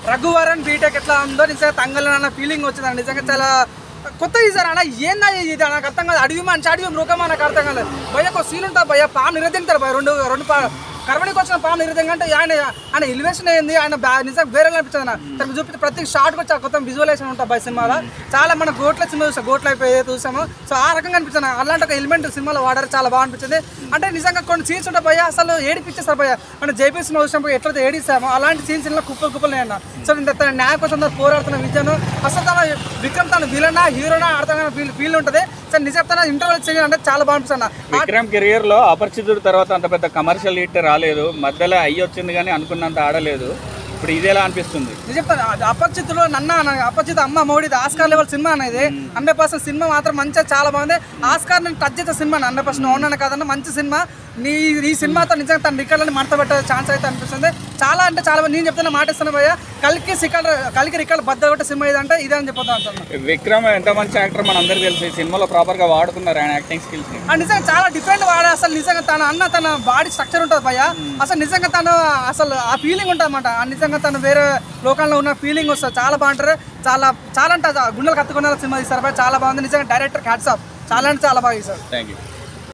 Raghuvaran BTech ఎట్లా ఉందో నిజంగా తంగల్ అన్న ఫీలింగ్ వచ్చిందండి. నిజంగా చాలా కొత్త తీసారు అన్న. ఏందా ఇది నాకు అర్థం కాదు. అడవి మనిషి అడవి మృగమా నాకు అర్థం కాదు. భయ్య ఒక సీన్ ఉంటుంది భయ్య, పాము నిరదింటారు భయ, రెండు కర్మనికి వచ్చిన పాము నిరదంగా అంటే ఆయన ఎలివేషన్ అయింది. ఆయన నిజంగా వేరే అనిపించింది అన్న. తనకు చూపించే ప్రతి షార్ట్కి వచ్చి కొత్త విజువలైజేషన్ ఉంటుంది భయ సినిమాలో. చాలా మన గోట్ల సినిమా చూసాం, గోట్ల అయిపోయి చూసాము. సో ఆ రకంగా అనిపించింది. అలాంటి ఒక ఎలిమెంట్ సినిమాలో వాడారు, చాలా బాగా అనిపించింది. అంటే నిజంగా కొన్ని సీన్స్ ఉంటాయి భయ్య, అసలు ఏడిపించేస్తారు భయ్య. మనం జైపీ సినిమా చూసినప్పుడు ఎట్లయితే ఏడిస్తామో అలాంటి సీన్స్ ఇలా కుప్పలు అన్న. సో తన న్యాయ కోసం పోరాడుతున్న విద్యను అసలు తన విక్రమ్ తన విలనా హీరోనా ఆడుతున్న ఫీల్ ఉంటుంది. సార్ నిజం తన ఇంటర్వెల్ చేయాలి అంటే చాలా బాగుంటుంది. విక్రమ్ కెరియర్ లో అపరిచితుడు తర్వాత అంత పెద్ద కమర్షియల్ హిట్ రాలేదు, మధ్యలో అయ్యి వచ్చింది కానీ అనుకున్నంత ఆడలేదు. ఇప్పుడు ఇదేలా అనిపిస్తుంది? నేను చెప్తాను, అపరిచితుడు అపరిచిత అమ్మ మోడీ ఆస్కార్ లెవెల్ సినిమా అనేది 100% సినిమా మాత్రం మంచిగా చాలా బాగుంది. ఆస్కార్ నేను టచ్ చేసే సినిమా 100% అవునన్నా కాదన్న మంచి సినిమా. ఈ సినిమాతో నిజంగా తన రికార్డులను మడత పెట్టే ఛాన్స్ అయితే అనిపిస్తుంది. చాలా అంటే చాలా నేను చెప్తున్నా మాట ఇస్తాను భయ్య, కలికి రికార్డు బద్ద కొట్టే సినిమా ఇదంటే ఇదే అని చెప్తాను. విక్రమ్ ఎంత మంచి యాక్టర్ మన అందరికి తెలుసు. ఈ సినిమాలో ప్రాపర్ గా వాడుకున్నారు ఆయన యాక్టింగ్ స్కిల్స్. నిజంగా చాలా డిఫరెంట్ వాడు. అసలు నిజంగా తన బాడీ స్ట్రక్చర్ ఉంటుంది భయ్య. అసలు నిజంగా తను అసలు ఆ ఫీలింగ్ ఉంటుంది అన్నమాట. నిజంగా తను వేరే లోకంలో ఉన్న ఫీలింగ్ వస్తుంది. చాలా బాగుంటారు. చాలా అంటే గుండెలు కత్తుకున్న సినిమా తీస్తారు భయ్య, చాలా బాగుంది. నిజంగా డైరెక్టర్ హ్యాట్స్ ఆఫ్. చాలా అంటే చాలా బాగా తీశారు. Thank you.